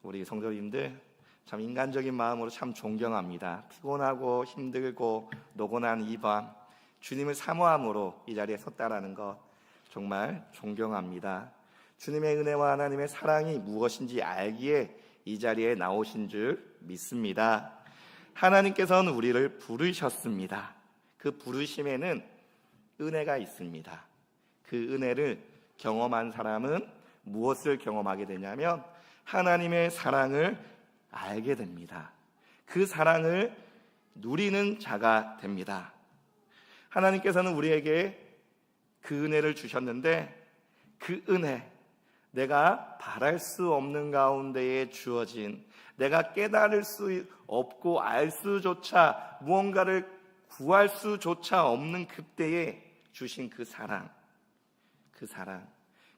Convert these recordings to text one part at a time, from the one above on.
우리 성도님들 참 인간적인 마음으로 참 존경합니다. 피곤하고 힘들고 노곤한 이 밤 주님을 사모함으로 이 자리에 섰다라는 것 정말 존경합니다. 주님의 은혜와 하나님의 사랑이 무엇인지 알기에 이 자리에 나오신 줄 믿습니다. 하나님께서는 우리를 부르셨습니다. 그 부르심에는 은혜가 있습니다. 그 은혜를 경험한 사람은 무엇을 경험하게 되냐면 하나님의 사랑을 알게 됩니다. 그 사랑을 누리는 자가 됩니다. 하나님께서는 우리에게 그 은혜를 주셨는데 그 은혜, 내가 바랄 수 없는 가운데에 주어진, 내가 깨달을 수 없고 알 수조차, 무언가를 구할 수조차 없는 그때에 주신 그 사랑,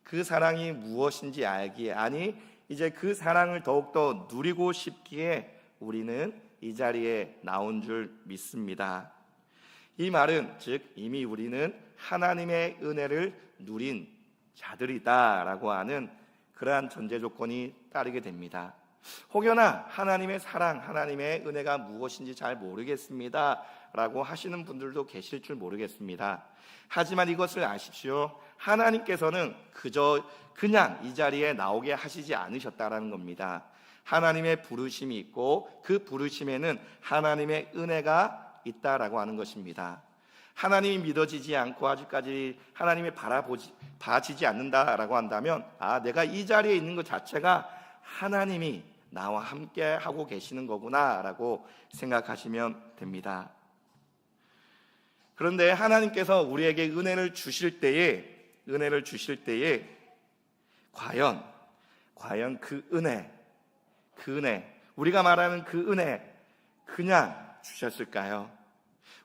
그 사랑이 무엇인지 알기에, 아니 이제 그 사랑을 더욱더 누리고 싶기에 우리는 이 자리에 나온 줄 믿습니다. 이 말은 즉 이미 우리는 하나님의 은혜를 누린 자들이다라고 하는 그러한 전제 조건이 따르게 됩니다. 혹여나 하나님의 사랑, 하나님의 은혜가 무엇인지 잘 모르겠습니다 라고 하시는 분들도 계실 줄 모르겠습니다. 하지만 이것을 아십시오. 하나님께서는 그냥 이 자리에 나오게 하시지 않으셨다라는 겁니다. 하나님의 부르심이 있고 그 부르심에는 하나님의 은혜가 있다라고 하는 것입니다. 하나님이 믿어지지 않고 아직까지 하나님이 봐지지 않는다라고 한다면 내가 이 자리에 있는 것 자체가 하나님이 나와 함께 하고 계시는 거구나 라고 생각하시면 됩니다. 그런데 하나님께서 우리에게 은혜를 주실 때에 과연 그 은혜, 우리가 말하는 그 은혜 그냥 주셨을까요?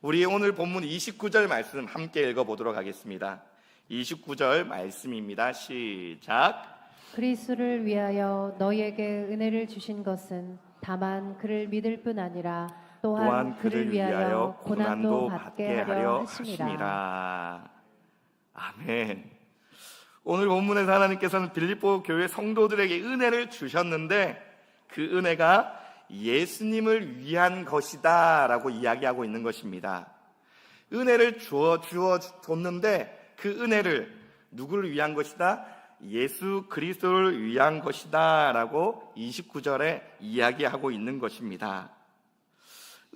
우리 오늘 본문 29절 말씀 함께 읽어보도록 하겠습니다. 29절 말씀입니다. 시작. 그리스도를 위하여 너희에게 은혜를 주신 것은 다만 그를 믿을 뿐 아니라 또한 그를 위하여 고난도 받게 하려 하심이라. 아멘. 오늘 본문에서 하나님께서는 빌립보 교회 성도들에게 은혜를 주셨는데 그 은혜가 예수님을 위한 것이다 라고 이야기하고 있는 것입니다. 은혜를 주었는데 그 은혜를 누구를 위한 것이다? 예수 그리스도를 위한 것이다 라고 29절에 이야기하고 있는 것입니다.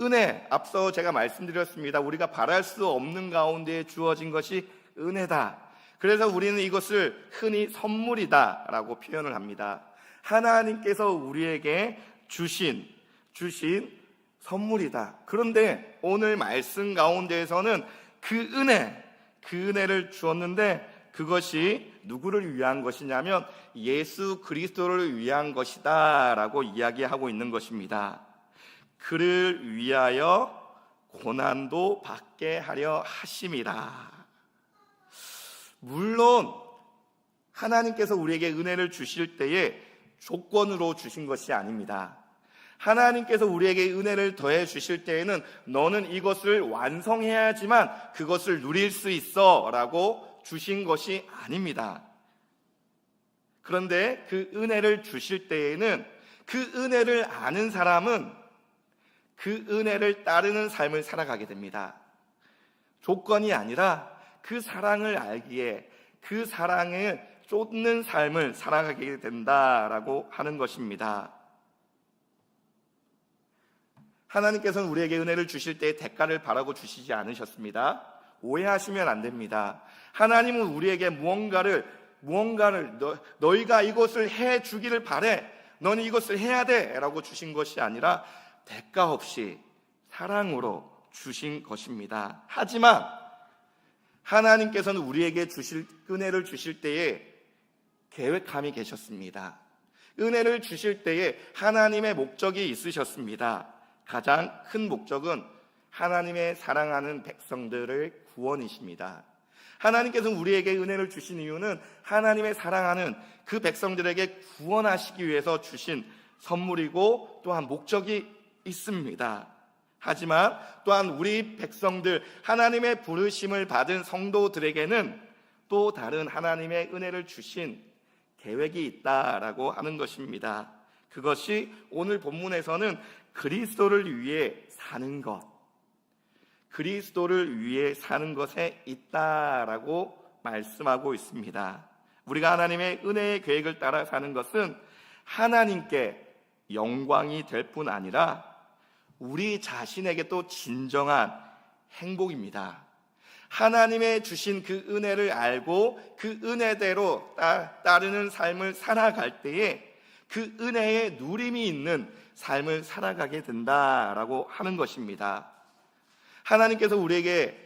은혜, 앞서 제가 말씀드렸습니다. 우리가 바랄 수 없는 가운데 주어진 것이 은혜다. 그래서 우리는 이것을 흔히 선물이다 라고 표현을 합니다. 하나님께서 우리에게 주신 선물이다. 그런데 오늘 말씀 가운데에서는 그 은혜를 주었는데 그것이 누구를 위한 것이냐면 예수 그리스도를 위한 것이다 라고 이야기하고 있는 것입니다. 그를 위하여 고난도 받게 하려 하심이라. 물론 하나님께서 우리에게 은혜를 주실 때에 조건으로 주신 것이 아닙니다. 하나님께서 우리에게 은혜를 더해 주실 때에는 너는 이것을 완성해야지만 그것을 누릴 수 있어 라고 주신 것이 아닙니다. 그런데 그 은혜를 주실 때에는 그 은혜를 아는 사람은 그 은혜를 따르는 삶을 살아가게 됩니다. 조건이 아니라 그 사랑을 알기에 그 사랑을 쫓는 삶을 살아가게 된다라고 하는 것입니다. 하나님께서는 우리에게 은혜를 주실 때 대가를 바라고 주시지 않으셨습니다. 오해하시면 안 됩니다. 하나님은 우리에게 무언가를 너희가 이것을 해 주기를 바래, 너는 이것을 해야 돼 라고 주신 것이 아니라 대가 없이 사랑으로 주신 것입니다. 하지만 하나님께서는 우리에게 은혜를 주실 때에 계획함이 계셨습니다. 은혜를 주실 때에 하나님의 목적이 있으셨습니다. 가장 큰 목적은 하나님의 사랑하는 백성들의 구원이십니다. 하나님께서 우리에게 은혜를 주신 이유는 하나님의 사랑하는 그 백성들에게 구원하시기 위해서 주신 선물이고 또한 목적이 있습니다. 하지만 또한 우리 백성들, 하나님의 부르심을 받은 성도들에게는 또 다른 하나님의 은혜를 주신 계획이 있다라고 하는 것입니다. 그것이 오늘 본문에서는 그리스도를 위해 사는 것, 그리스도를 위해 사는 것에 있다라고 말씀하고 있습니다. 우리가 하나님의 은혜의 계획을 따라 사는 것은 하나님께 영광이 될 뿐 아니라 우리 자신에게 또 진정한 행복입니다. 하나님의 주신 그 은혜를 알고 그 은혜대로 따르는 삶을 살아갈 때에 그 은혜의 누림이 있는 삶을 살아가게 된다라고 하는 것입니다. 하나님께서 우리에게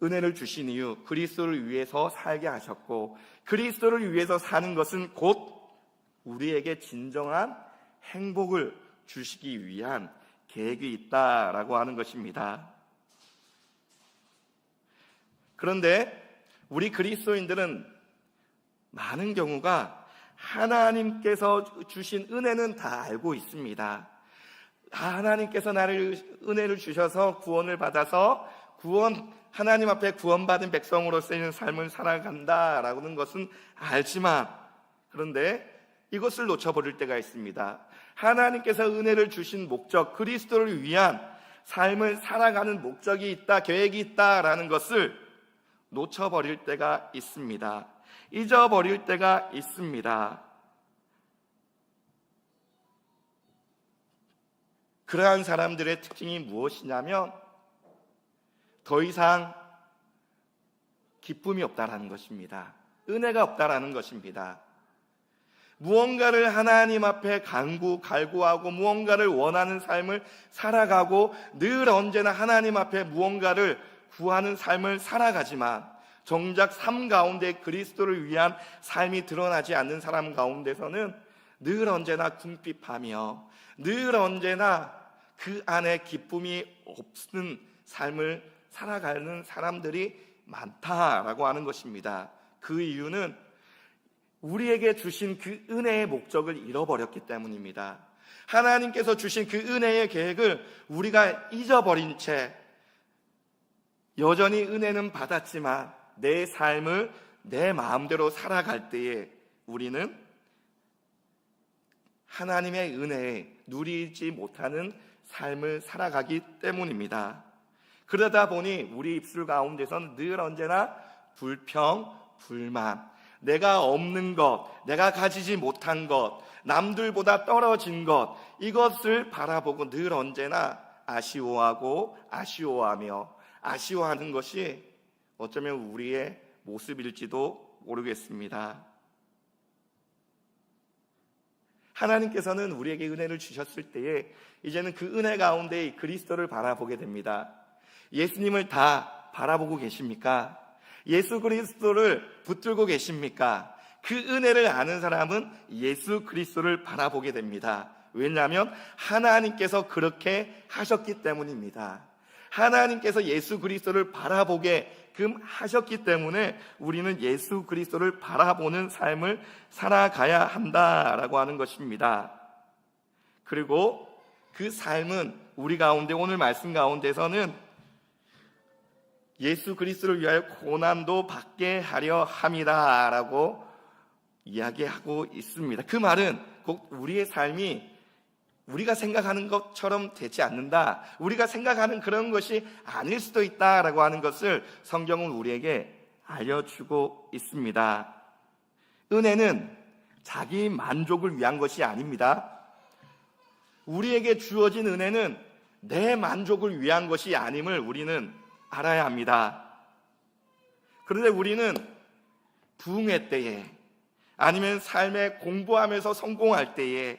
은혜를 주신 이유, 그리스도를 위해서 살게 하셨고, 그리스도를 위해서 사는 것은 곧 우리에게 진정한 행복을 주시기 위한 계획이 있다라고 하는 것입니다. 그런데 우리 그리스도인들은 많은 경우가 하나님께서 주신 은혜는 다 알고 있습니다. 하나님께서 나를 은혜를 주셔서 구원을 받아서 하나님 앞에 구원받은 백성으로서의 삶을 살아간다라는 것은 알지만, 그런데 이것을 놓쳐버릴 때가 있습니다. 하나님께서 은혜를 주신 목적, 그리스도를 위한 삶을 살아가는 목적이 있다, 계획이 있다라는 것을 놓쳐버릴 때가 있습니다. 잊어버릴 때가 있습니다. 그러한 사람들의 특징이 무엇이냐면 더 이상 기쁨이 없다라는 것입니다. 은혜가 없다라는 것입니다. 무언가를 하나님 앞에 갈구하고 무언가를 원하는 삶을 살아가고 늘 언제나 하나님 앞에 무언가를 구하는 삶을 살아가지만 정작 삶 가운데 그리스도를 위한 삶이 드러나지 않는 사람 가운데서는 늘 언제나 궁핍하며 늘 언제나 그 안에 기쁨이 없는 삶을 살아가는 사람들이 많다라고 하는 것입니다. 그 이유는 우리에게 주신 그 은혜의 목적을 잃어버렸기 때문입니다. 하나님께서 주신 그 은혜의 계획을 우리가 잊어버린 채 여전히 은혜는 받았지만 내 삶을 내 마음대로 살아갈 때에 우리는 하나님의 은혜에 누리지 못하는 삶을 살아가기 때문입니다. 그러다 보니 우리 입술 가운데서는 늘 언제나 불평, 불만, 내가 없는 것, 내가 가지지 못한 것, 남들보다 떨어진 것, 이것을 바라보고 늘 언제나 아쉬워하며 아쉬워하는 것이 어쩌면 우리의 모습일지도 모르겠습니다. 하나님께서는 우리에게 은혜를 주셨을 때에 이제는 그 은혜 가운데 그리스도를 바라보게 됩니다. 예수님을 다 바라보고 계십니까? 예수 그리스도를 붙들고 계십니까? 그 은혜를 아는 사람은 예수 그리스도를 바라보게 됩니다. 왜냐하면 하나님께서 그렇게 하셨기 때문입니다. 하나님께서 예수 그리스도를 바라보게끔 하셨기 때문에 우리는 예수 그리스도를 바라보는 삶을 살아가야 한다라고 하는 것입니다. 그리고 그 삶은 우리 가운데 오늘 말씀 가운데서는 예수 그리스도를 위하여 고난도 받게 하려 함이다라고 이야기하고 있습니다. 그 말은 꼭 우리의 삶이 우리가 생각하는 것처럼 되지 않는다, 우리가 생각하는 그런 것이 아닐 수도 있다라고 하는 것을 성경은 우리에게 알려주고 있습니다. 은혜는 자기 만족을 위한 것이 아닙니다. 우리에게 주어진 은혜는 내 만족을 위한 것이 아님을 우리는 알아야 합니다. 그런데 우리는 부흥회 때에, 아니면 삶에 공부하면서 성공할 때에,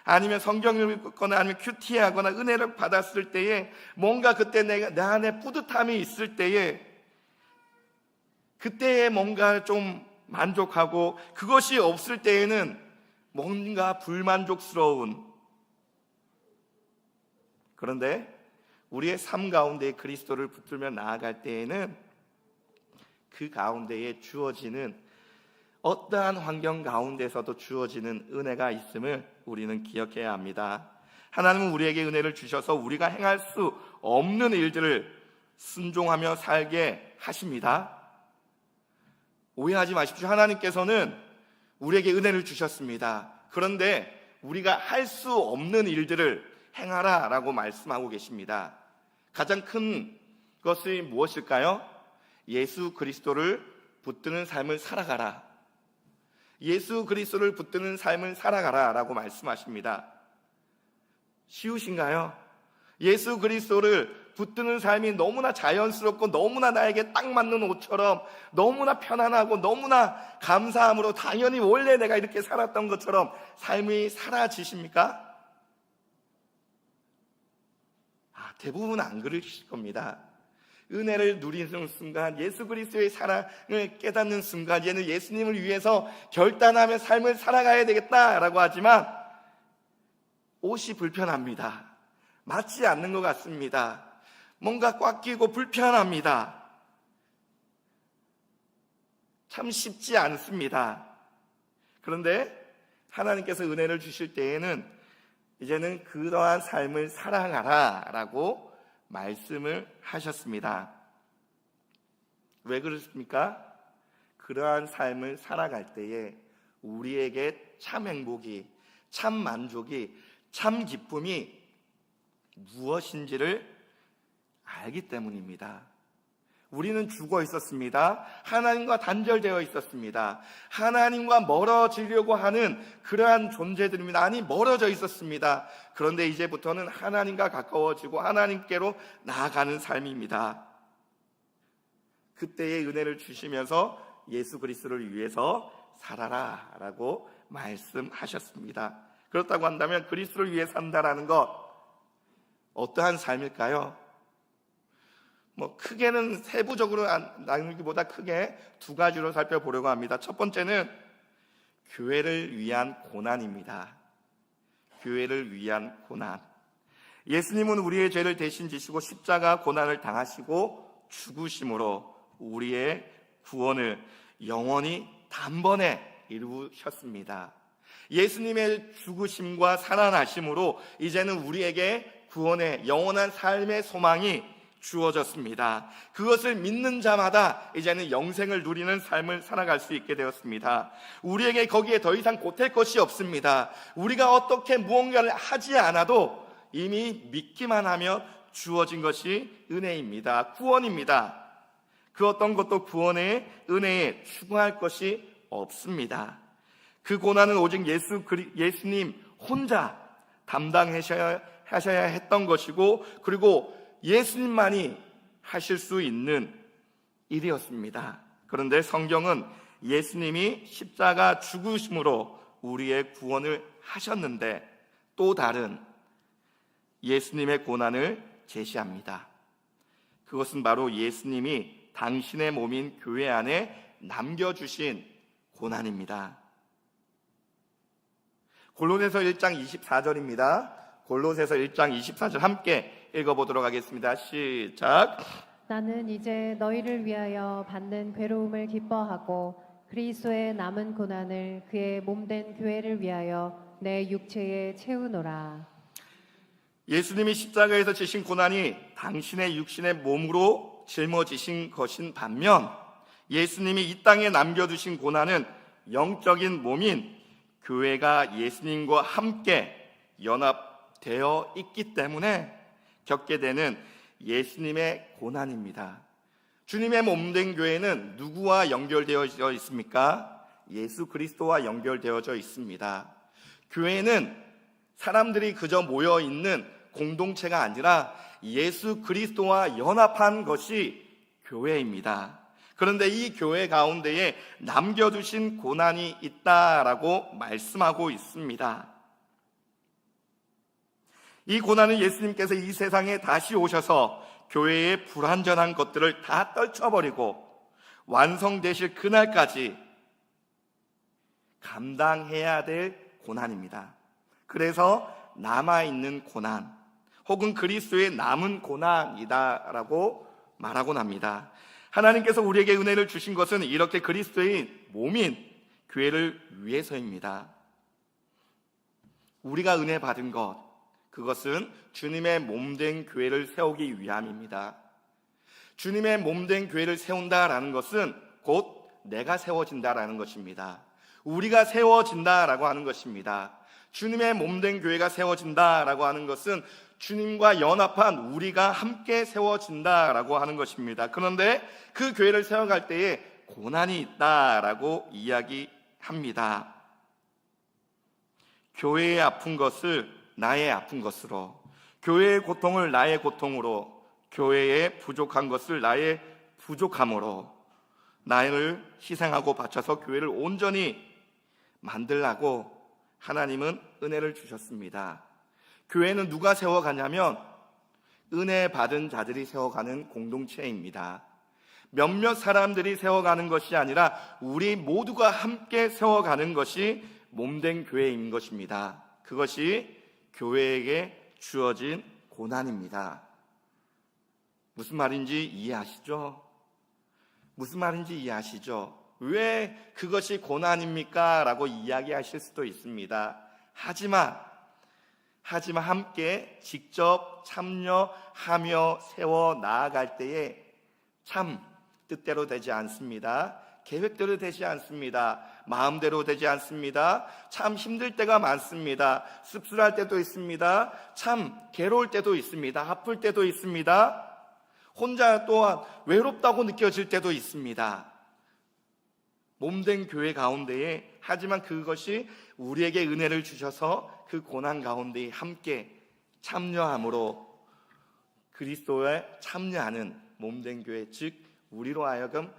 아니면 성경을 읽거나 아니면 큐티하거나 은혜를 받았을 때에 뭔가 그때 내 안에 뿌듯함이 있을 때에 그때에 뭔가 좀 만족하고, 그것이 없을 때에는 뭔가 불만족스러운, 그런데 우리의 삶 가운데 그리스도를 붙들며 나아갈 때에는 그 가운데에 주어지는 어떠한 환경 가운데서도 주어지는 은혜가 있음을 우리는 기억해야 합니다. 하나님은 우리에게 은혜를 주셔서 우리가 행할 수 없는 일들을 순종하며 살게 하십니다. 오해하지 마십시오. 하나님께서는 우리에게 은혜를 주셨습니다. 그런데 우리가 할 수 없는 일들을 행하라라고 말씀하고 계십니다. 가장 큰 것이 무엇일까요? 예수 그리스도를 붙드는 삶을 살아가라. 예수 그리스도를 붙드는 삶을 살아가라라고 말씀하십니다. 쉬우신가요? 예수 그리스도를 붙드는 삶이 너무나 자연스럽고 너무나 나에게 딱 맞는 옷처럼 너무나 편안하고 너무나 감사함으로 당연히 원래 내가 이렇게 살았던 것처럼 삶이 사라지십니까? 대부분 안 그러실 겁니다. 은혜를 누리는 순간, 예수 그리스도의 사랑을 깨닫는 순간, 얘는 예수님을 위해서 결단하며 삶을 살아가야 되겠다라고 하지만 옷이 불편합니다. 맞지 않는 것 같습니다. 뭔가 꽉 끼고 불편합니다. 참 쉽지 않습니다. 그런데 하나님께서 은혜를 주실 때에는 이제는 그러한 삶을 살아가라 라고 말씀을 하셨습니다. 왜 그렇습니까? 그러한 삶을 살아갈 때에 우리에게 참 행복이, 참 만족이, 참 기쁨이 무엇인지를 알기 때문입니다. 우리는 죽어 있었습니다. 하나님과 단절되어 있었습니다. 하나님과 멀어지려고 하는 그러한 존재들입니다. 아니, 멀어져 있었습니다. 그런데 이제부터는 하나님과 가까워지고 하나님께로 나아가는 삶입니다. 그때의 은혜를 주시면서 예수 그리스도를 위해서 살아라 라고 말씀하셨습니다. 그렇다고 한다면 그리스도를 위해 산다라는 것, 어떠한 삶일까요? 크게는 세부적으로 나누기보다 크게 두 가지로 살펴보려고 합니다. 첫 번째는 교회를 위한 고난입니다. 교회를 위한 고난. 예수님은 우리의 죄를 대신 지시고 십자가 고난을 당하시고 죽으심으로 우리의 구원을 영원히 단번에 이루셨습니다. 예수님의 죽으심과 살아나심으로 이제는 우리에게 구원의 영원한 삶의 소망이 주어졌습니다. 그것을 믿는 자마다 이제는 영생을 누리는 삶을 살아갈 수 있게 되었습니다. 우리에게 거기에 더 이상 보탤 것이 없습니다. 우리가 어떻게 무언가를 하지 않아도 이미 믿기만 하며 주어진 것이 은혜입니다. 구원입니다. 그 어떤 것도 구원의 은혜에 추구할 것이 없습니다. 그 고난은 오직 예수님 혼자 담당하셔야 했던 것이고, 그리고 예수님만이 하실 수 있는 일이었습니다. 그런데 성경은 예수님이 십자가 죽으심으로 우리의 구원을 하셨는데 또 다른 예수님의 고난을 제시합니다. 그것은 바로 예수님이 당신의 몸인 교회 안에 남겨주신 고난입니다. 골로새서 1장 24절입니다. 골로새서 1장 24절 함께 읽어보도록 하겠습니다. 시작. 나는 이제 너희를 위하여 받는 괴로움을 기뻐하고 그리스도의 남은 고난을 그의 몸된 교회를 위하여 내 육체에 채우노라. 예수님이 십자가에서 지신 고난이 당신의 육신의 몸으로 짊어지신 것인 반면 예수님이 이 땅에 남겨두신 고난은 영적인 몸인 교회가 예수님과 함께 연합되어 있기 때문에 겪게 되는 예수님의 고난입니다. 주님의 몸된 교회는 누구와 연결되어져 있습니까? 예수 그리스도와 연결되어져 있습니다. 교회는 사람들이 그저 모여 있는 공동체가 아니라 예수 그리스도와 연합한 것이 교회입니다. 그런데 이 교회 가운데에 남겨두신 고난이 있다라고 말씀하고 있습니다. 이 고난은 예수님께서 이 세상에 다시 오셔서 교회의 불완전한 것들을 다 떨쳐버리고 완성되실 그날까지 감당해야 될 고난입니다. 그래서 남아있는 고난 혹은 그리스도의 남은 고난이다라고 말하곤 합니다. 하나님께서 우리에게 은혜를 주신 것은 이렇게 그리스도의 몸인 교회를 위해서입니다. 우리가 은혜 받은 것, 그것은 주님의 몸된 교회를 세우기 위함입니다. 주님의 몸된 교회를 세운다라는 것은 곧 내가 세워진다라는 것입니다. 우리가 세워진다라고 하는 것입니다. 주님의 몸된 교회가 세워진다라고 하는 것은 주님과 연합한 우리가 함께 세워진다라고 하는 것입니다. 그런데 그 교회를 세워갈 때에 고난이 있다라고 이야기합니다. 교회의 아픈 것을 나의 아픈 것으로, 교회의 고통을 나의 고통으로, 교회의 부족한 것을 나의 부족함으로 나를 희생하고 바쳐서 교회를 온전히 만들라고 하나님은 은혜를 주셨습니다. 교회는 누가 세워가냐면 은혜 받은 자들이 세워가는 공동체입니다. 몇몇 사람들이 세워가는 것이 아니라 우리 모두가 함께 세워가는 것이 몸된 교회인 것입니다. 그것이 교회에게 주어진 고난입니다. 무슨 말인지 이해하시죠? 무슨 말인지 이해하시죠? 왜 그것이 고난입니까? 라고 이야기하실 수도 있습니다. 하지만 함께 직접 참여하며 세워 나아갈 때에 참 뜻대로 되지 않습니다. 계획대로 되지 않습니다. 마음대로 되지 않습니다. 참 힘들 때가 많습니다. 씁쓸할 때도 있습니다. 참 괴로울 때도 있습니다. 아플 때도 있습니다. 혼자 또한 외롭다고 느껴질 때도 있습니다. 몸된 교회 가운데에, 하지만 그것이 우리에게 은혜를 주셔서 그 고난 가운데에 함께 참여함으로 그리스도에 참여하는 몸된 교회, 즉 우리로 하여금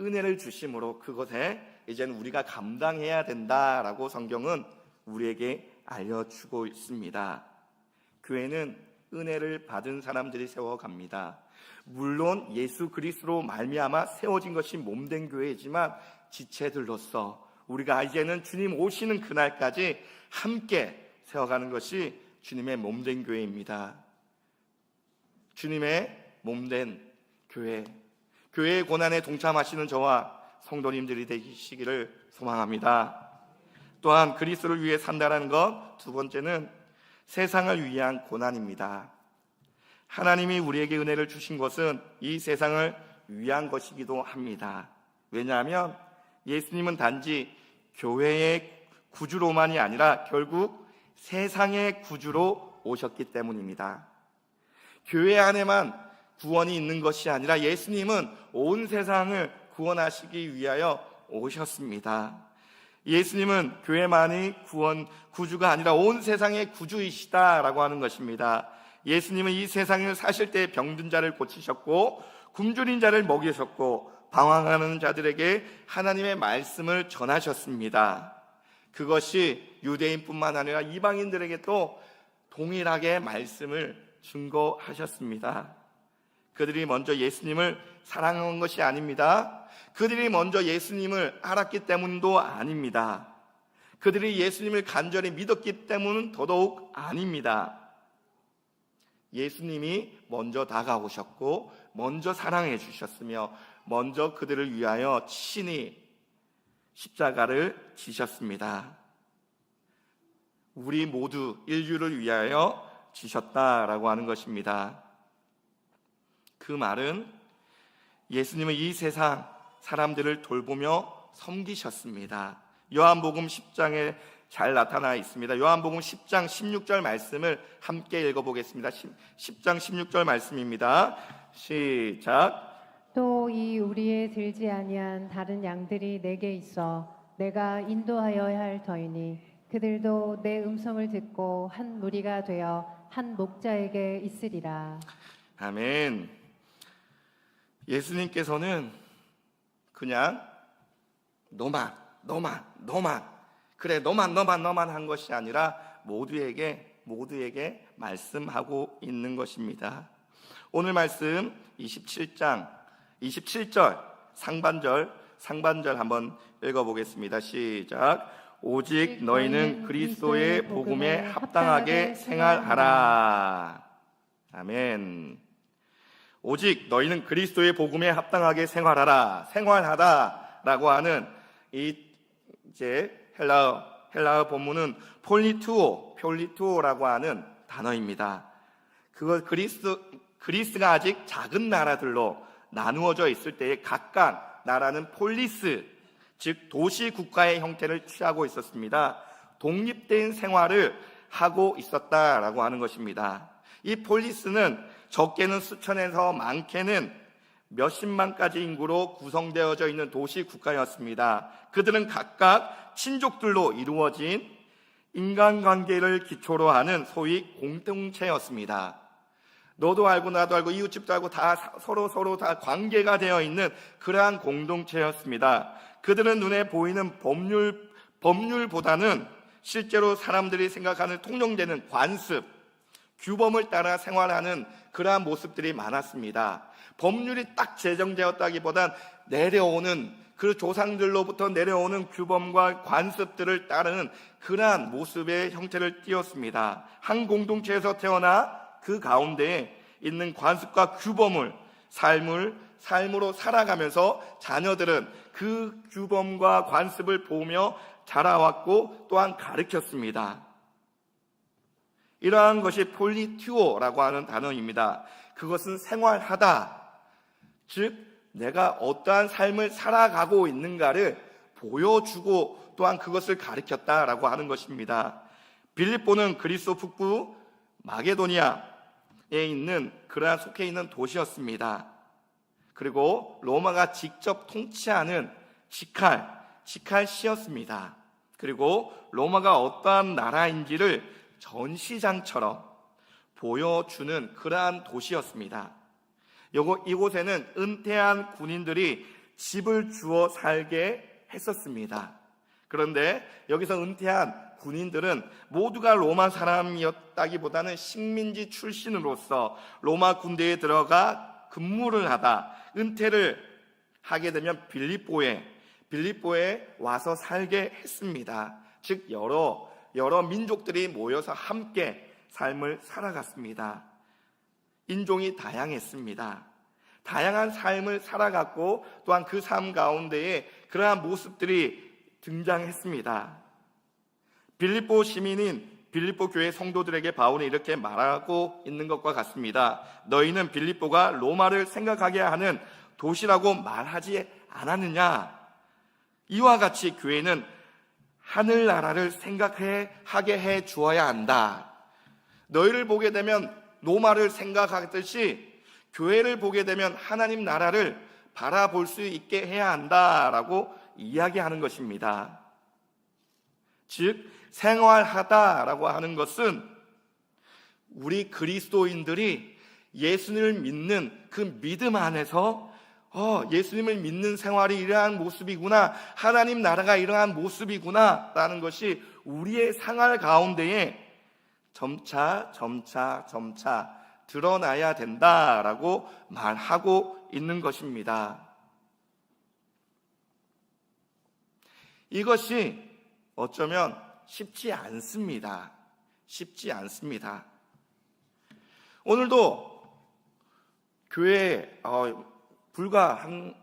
은혜를 주심으로 그것에 이제는 우리가 감당해야 된다라고 성경은 우리에게 알려주고 있습니다. 교회는 은혜를 받은 사람들이 세워갑니다. 물론 예수 그리스도로 말미암아 세워진 것이 몸된 교회이지만 지체들로서 우리가 이제는 주님 오시는 그날까지 함께 세워가는 것이 주님의 몸된 교회입니다. 주님의 몸된 교회, 교회의 고난에 동참하시는 저와 성도님들이 되시기를 소망합니다. 또한 그리스도를 위해 산다는 것, 두 번째는 세상을 위한 고난입니다. 하나님이 우리에게 은혜를 주신 것은 이 세상을 위한 것이기도 합니다. 왜냐하면 예수님은 단지 교회의 구주로만이 아니라 결국 세상의 구주로 오셨기 때문입니다. 교회 안에만 구원이 있는 것이 아니라 예수님은 온 세상을 구원하시기 위하여 오셨습니다. 예수님은 교회만이 구주가 아니라 온 세상의 구주이시다라고 하는 것입니다. 예수님은 이 세상을 사실 때 병든 자를 고치셨고 굶주린 자를 먹이셨고 방황하는 자들에게 하나님의 말씀을 전하셨습니다. 그것이 유대인뿐만 아니라 이방인들에게 또 동일하게 말씀을 증거하셨습니다. 그들이 먼저 예수님을 사랑한 것이 아닙니다. 그들이 먼저 예수님을 알았기 때문도 아닙니다. 그들이 예수님을 간절히 믿었기 때문은 더더욱 아닙니다. 예수님이 먼저 다가오셨고 먼저 사랑해 주셨으며 먼저 그들을 위하여 친히 십자가를 지셨습니다. 우리 모두 인류를 위하여 지셨다라고 하는 것입니다. 그 말은 예수님은 이 세상 사람들을 돌보며 섬기셨습니다. 요한복음 10장에 잘 나타나 있습니다. 요한복음 10장 16절 말씀을 함께 읽어보겠습니다. 10장 16절 말씀입니다. 시작. 또 이 우리의 들지 아니한 다른 양들이 내게 있어 내가 인도하여야 할 터이니 그들도 내 음성을 듣고 한 무리가 되어 한 목자에게 있으리라. 아멘. 예수님께서는 그냥 너만 그래 너만 한 것이 아니라 모두에게 말씀하고 있는 것입니다. 오늘 말씀 27절 상반절 한번 읽어보겠습니다. 시작. 오직 너희는 그리스도의 복음에 합당하게 생활하라. 아멘. 오직 너희는 그리스도의 복음에 합당하게 생활하다라고 하는 이제 헬라어 본문은 폴리투오라고 하는 단어입니다. 그걸 그리스가 아직 작은 나라들로 나누어져 있을 때에 각각 나라는 폴리스, 즉 도시 국가의 형태를 취하고 있었습니다. 독립된 생활을 하고 있었다라고 하는 것입니다. 이 폴리스는 적게는 수천에서 많게는 몇십만까지 인구로 구성되어져 있는 도시 국가였습니다. 그들은 각각 친족들로 이루어진 인간관계를 기초로 하는 소위 공동체였습니다. 너도 알고 나도 알고 이웃집도 알고 다 서로 다 관계가 되어 있는 그러한 공동체였습니다. 그들은 눈에 보이는 법률보다는 실제로 사람들이 생각하는 통용되는 관습, 규범을 따라 생활하는 그러한 모습들이 많았습니다. 법률이 딱 제정되었다기보단 내려오는 그 조상들로부터 내려오는 규범과 관습들을 따르는 그러한 모습의 형태를 띠었습니다. 한 공동체에서 태어나 그 가운데에 있는 관습과 규범을 삶으로 살아가면서 자녀들은 그 규범과 관습을 보며 자라왔고 또한 가르쳤습니다. 이러한 것이 폴리튜오라고 하는 단어입니다. 그것은 생활하다, 즉 내가 어떠한 삶을 살아가고 있는가를 보여주고 또한 그것을 가르쳤다라고 하는 것입니다. 빌립보는 그리스 북부 마게도니아에 있는 그러한 속해 있는 도시였습니다. 그리고 로마가 직접 통치하는 직할시였습니다. 그리고 로마가 어떠한 나라인지를 전시장처럼 보여주는 그러한 도시였습니다. 이곳에는 은퇴한 군인들이 집을 주어 살게 했었습니다. 그런데 여기서 은퇴한 군인들은 모두가 로마 사람이었다기보다는 식민지 출신으로서 로마 군대에 들어가 근무를 하다 은퇴를 하게 되면 빌립보에 와서 살게 했습니다. 즉 여러 민족들이 모여서 함께 삶을 살아갔습니다. 인종이 다양했습니다. 다양한 삶을 살아갔고 또한 그 삶 가운데에 그러한 모습들이 등장했습니다. 빌립보 시민인 빌립보 교회 성도들에게 바울이 이렇게 말하고 있는 것과 같습니다. 너희는 빌립보가 로마를 생각하게 하는 도시라고 말하지 않았느냐? 이와 같이 교회는 하늘나라를 생각하게 해 주어야 한다. 너희를 보게 되면 로마를 생각하듯이 교회를 보게 되면 하나님 나라를 바라볼 수 있게 해야 한다라고 이야기하는 것입니다. 즉 생활하다라고 하는 것은 우리 그리스도인들이 예수님을 믿는 그 믿음 안에서 예수님을 믿는 생활이 이러한 모습이구나, 하나님 나라가 이러한 모습이구나 라는 것이 우리의 생활 가운데에 점차 드러나야 된다라고 말하고 있는 것입니다. 이것이 어쩌면 쉽지 않습니다. 오늘도 교회에 불과 한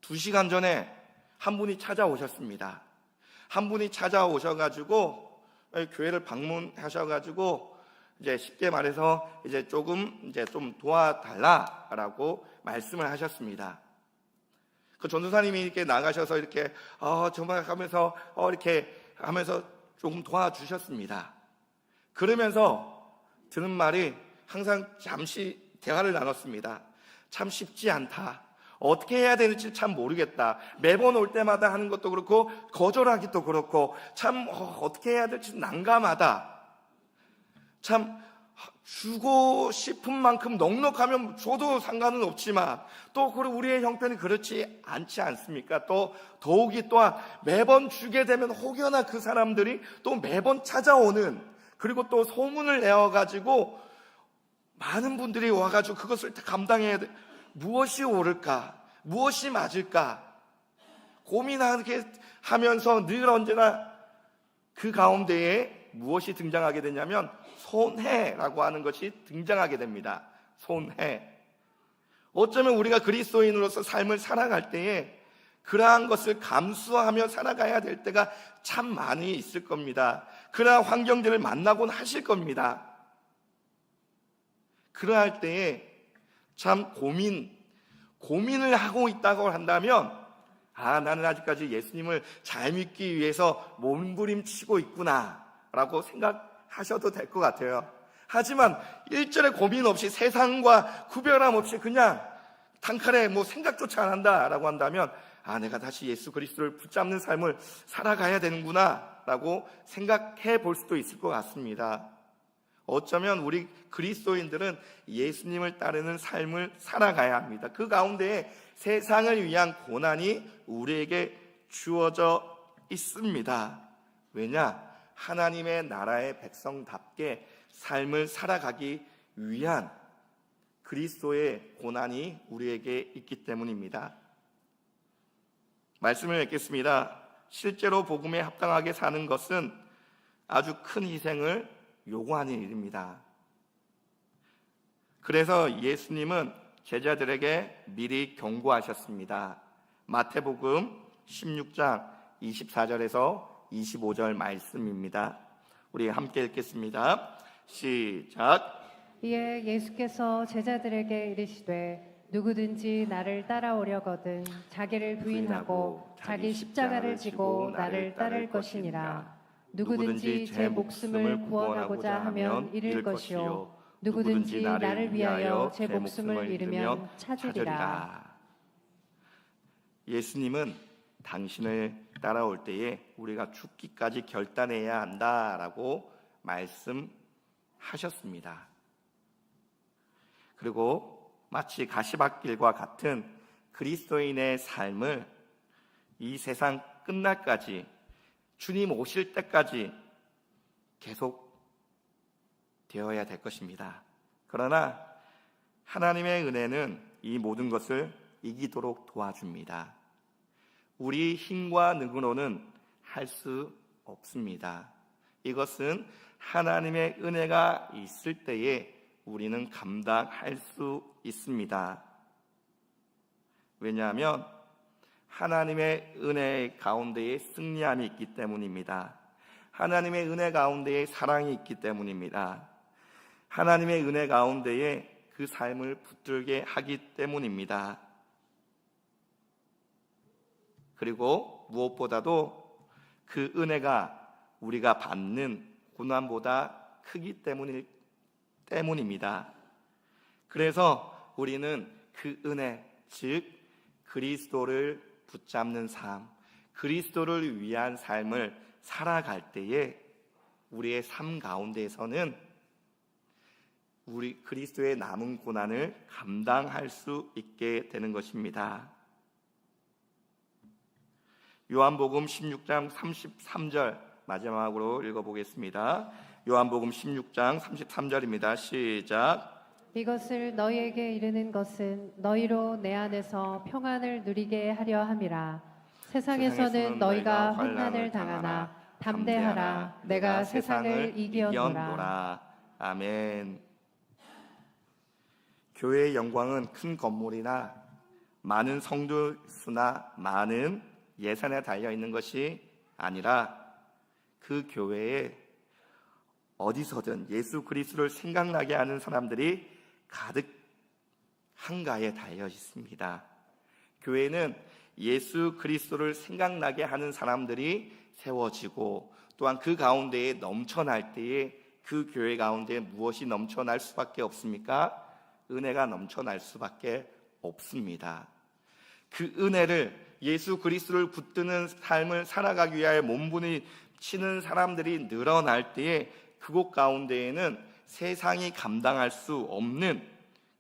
2시간 전에 한 분이 찾아오셨습니다. 한 분이 찾아오셔가지고 교회를 방문하셔가지고 이제 쉽게 말해서 좀 도와달라라고 말씀을 하셨습니다. 그 전도사님이 이렇게 나가셔서 이렇게 정말 하면서 이렇게 하면서 조금 도와주셨습니다. 그러면서 들은 말이 항상 잠시 대화를 나눴습니다. 참 쉽지 않다. 어떻게 해야 되는지 참 모르겠다. 매번 올 때마다 하는 것도 그렇고 거절하기도 그렇고 참 어떻게 해야 될지 난감하다. 참 주고 싶은 만큼 넉넉하면 줘도 상관은 없지만 또 우리의 형편이 그렇지 않지 않습니까? 또 더욱이 또한 매번 주게 되면 혹여나 그 사람들이 또 매번 찾아오는, 그리고 또 소문을 내어가지고 많은 분들이 와가지고 그것을 감당해야 돼. 무엇이 옳을까? 무엇이 맞을까? 고민하게 하면서 늘 언제나 그 가운데에 무엇이 등장하게 되냐면 손해라고 하는 것이 등장하게 됩니다. 손해. 어쩌면 우리가 그리스도인으로서 삶을 살아갈 때에 그러한 것을 감수하며 살아가야 될 때가 참 많이 있을 겁니다. 그러한 환경들을 만나곤 하실 겁니다. 그러할 때에 참 고민을 하고 있다고 한다면 나는 아직까지 예수님을 잘 믿기 위해서 몸부림치고 있구나 라고 생각하셔도 될 것 같아요. 하지만 일절의 고민 없이 세상과 구별함 없이 그냥 단칼에 생각조차 안 한다라고 한다면 내가 다시 예수 그리스도를 붙잡는 삶을 살아가야 되는구나 라고 생각해 볼 수도 있을 것 같습니다. 어쩌면 우리 그리스도인들은 예수님을 따르는 삶을 살아가야 합니다. 그 가운데에 세상을 위한 고난이 우리에게 주어져 있습니다. 왜냐? 하나님의 나라의 백성답게 삶을 살아가기 위한 그리스도의 고난이 우리에게 있기 때문입니다. 말씀을 읽겠습니다. 실제로 복음에 합당하게 사는 것은 아주 큰 희생을 요구하는 일입니다. 그래서 예수님은 제자들에게 미리 경고하셨습니다. 마태복음 16장 24절에서 25절 말씀입니다. 우리 함께 읽겠습니다. 시작. 이에 예수께서 제자들에게 이르시되 누구든지 나를 따라오려거든 자기를 부인하고 자기 십자가를 지고 나를 따를 것이니라. 누구든지 제 목숨을 구원하고자 하면 잃을 것이요 누구든지 나를 위하여 제 목숨을 잃으면 찾으리라. 예수님은 당신을 따라올 때에 우리가 죽기까지 결단해야 한다라고 말씀하셨습니다. 그리고 마치 가시밭길과 같은 그리스도인의 삶을 이 세상 끝날까지, 주님 오실 때까지 계속 되어야 될 것입니다. 그러나 하나님의 은혜는 이 모든 것을 이기도록 도와줍니다. 우리 힘과 능으로는 할 수 없습니다. 이것은 하나님의 은혜가 있을 때에 우리는 감당할 수 있습니다. 왜냐하면 하나님의 은혜 가운데에 승리함이 있기 때문입니다. 하나님의 은혜 가운데에 사랑이 있기 때문입니다. 하나님의 은혜 가운데에 그 삶을 붙들게 하기 때문입니다. 그리고 무엇보다도 그 은혜가 우리가 받는 고난보다 크기 때문입니다. 그래서 우리는 그 은혜, 즉 그리스도를 붙잡는 삶, 그리스도를 위한 삶을 살아갈 때에 우리의 삶 가운데에서는 우리 그리스도의 남은 고난을 감당할 수 있게 되는 것입니다. 요한복음 16장 33절 마지막으로 읽어보겠습니다. 요한복음 16장 33절입니다. 시작. 이것을 너희에게 이르는 것은 너희로 내 안에서 평안을 누리게 하려 함이라. 세상에서는 너희가 환난을 당하나 담대하라. 내가 세상을 이기었노라. 아멘. 교회의 영광은 큰 건물이나 많은 성도 수나 많은 예산에 달려 있는 것이 아니라 그 교회에 어디서든 예수 그리스도를 생각나게 하는 사람들이 가득 한가에 달려 있습니다. 교회는 예수 그리스도를 생각나게 하는 사람들이 세워지고 또한 그 가운데에 넘쳐날 때에 그 교회 가운데 무엇이 넘쳐날 수밖에 없습니까? 은혜가 넘쳐날 수밖에 없습니다. 그 은혜를 예수 그리스도를 붙드는 삶을 살아가기 위하여 몸부림치는 사람들이 늘어날 때에 그곳 가운데에는 세상이 감당할 수 없는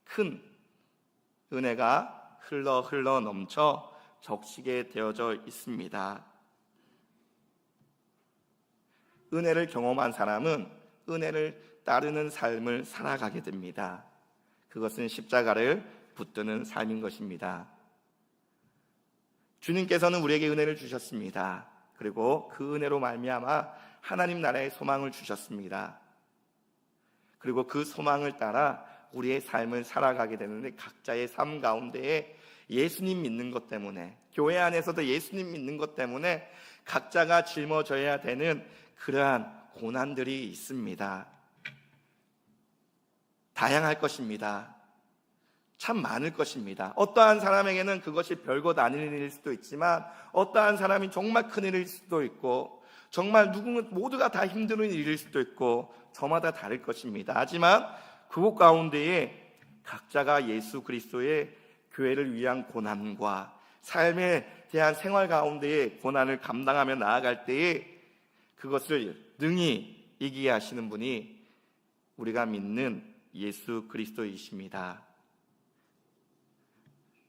큰 은혜가 흘러 넘쳐 적시게 되어져 있습니다. 은혜를 경험한 사람은 은혜를 따르는 삶을 살아가게 됩니다. 그것은 십자가를 붙드는 삶인 것입니다. 주님께서는 우리에게 은혜를 주셨습니다. 그리고 그 은혜로 말미암아 하나님 나라의 소망을 주셨습니다. 그리고 그 소망을 따라 우리의 삶을 살아가게 되는데 각자의 삶 가운데에 예수님 믿는 것 때문에, 교회 안에서도 예수님 믿는 것 때문에 각자가 짊어져야 되는 그러한 고난들이 있습니다. 다양할 것입니다. 참 많을 것입니다. 어떠한 사람에게는 그것이 별것 아닌 일일 수도 있지만 어떠한 사람이 정말 큰일일 수도 있고 정말 모두가 다 힘든 일일 수도 있고 저마다 다를 것입니다. 하지만 그곳 가운데에 각자가 예수 그리스도의 교회를 위한 고난과 삶에 대한 생활 가운데에 고난을 감당하며 나아갈 때에 그것을 능히 이기게 하시는 분이 우리가 믿는 예수 그리스도이십니다.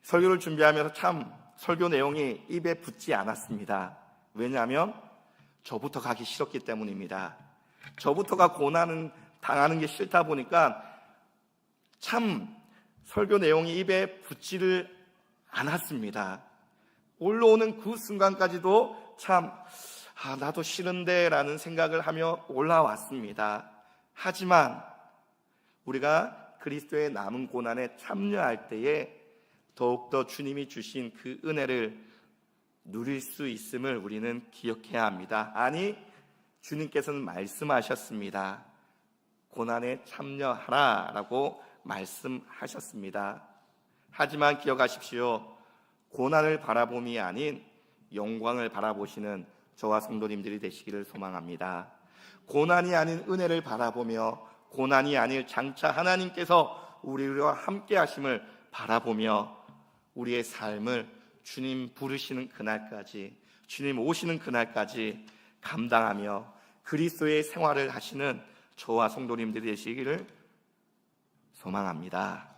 설교를 준비하면서 참 설교 내용이 입에 붙지 않았습니다. 왜냐하면 저부터 가기 싫었기 때문입니다. 저부터가 고난을 당하는 게 싫다 보니까 참 설교 내용이 입에 붙지를 않았습니다. 올라오는 그 순간까지도 참 나도 싫은데 라는 생각을 하며 올라왔습니다. 하지만 우리가 그리스도의 남은 고난에 참여할 때에 더욱더 주님이 주신 그 은혜를 누릴 수 있음을 우리는 기억해야 합니다. 아니, 주님께서는 말씀하셨습니다. 고난에 참여하라 라고 말씀하셨습니다. 하지만 기억하십시오. 고난을 바라봄이 아닌 영광을 바라보시는 저와 성도님들이 되시기를 소망합니다. 고난이 아닌 은혜를 바라보며 고난이 아닐 장차 하나님께서 우리와 함께 하심을 바라보며 우리의 삶을 주님 부르시는 그날까지, 주님 오시는 그날까지 감당하며 그리스도의 생활을 하시는 저와 성도님들이 되시기를 소망합니다.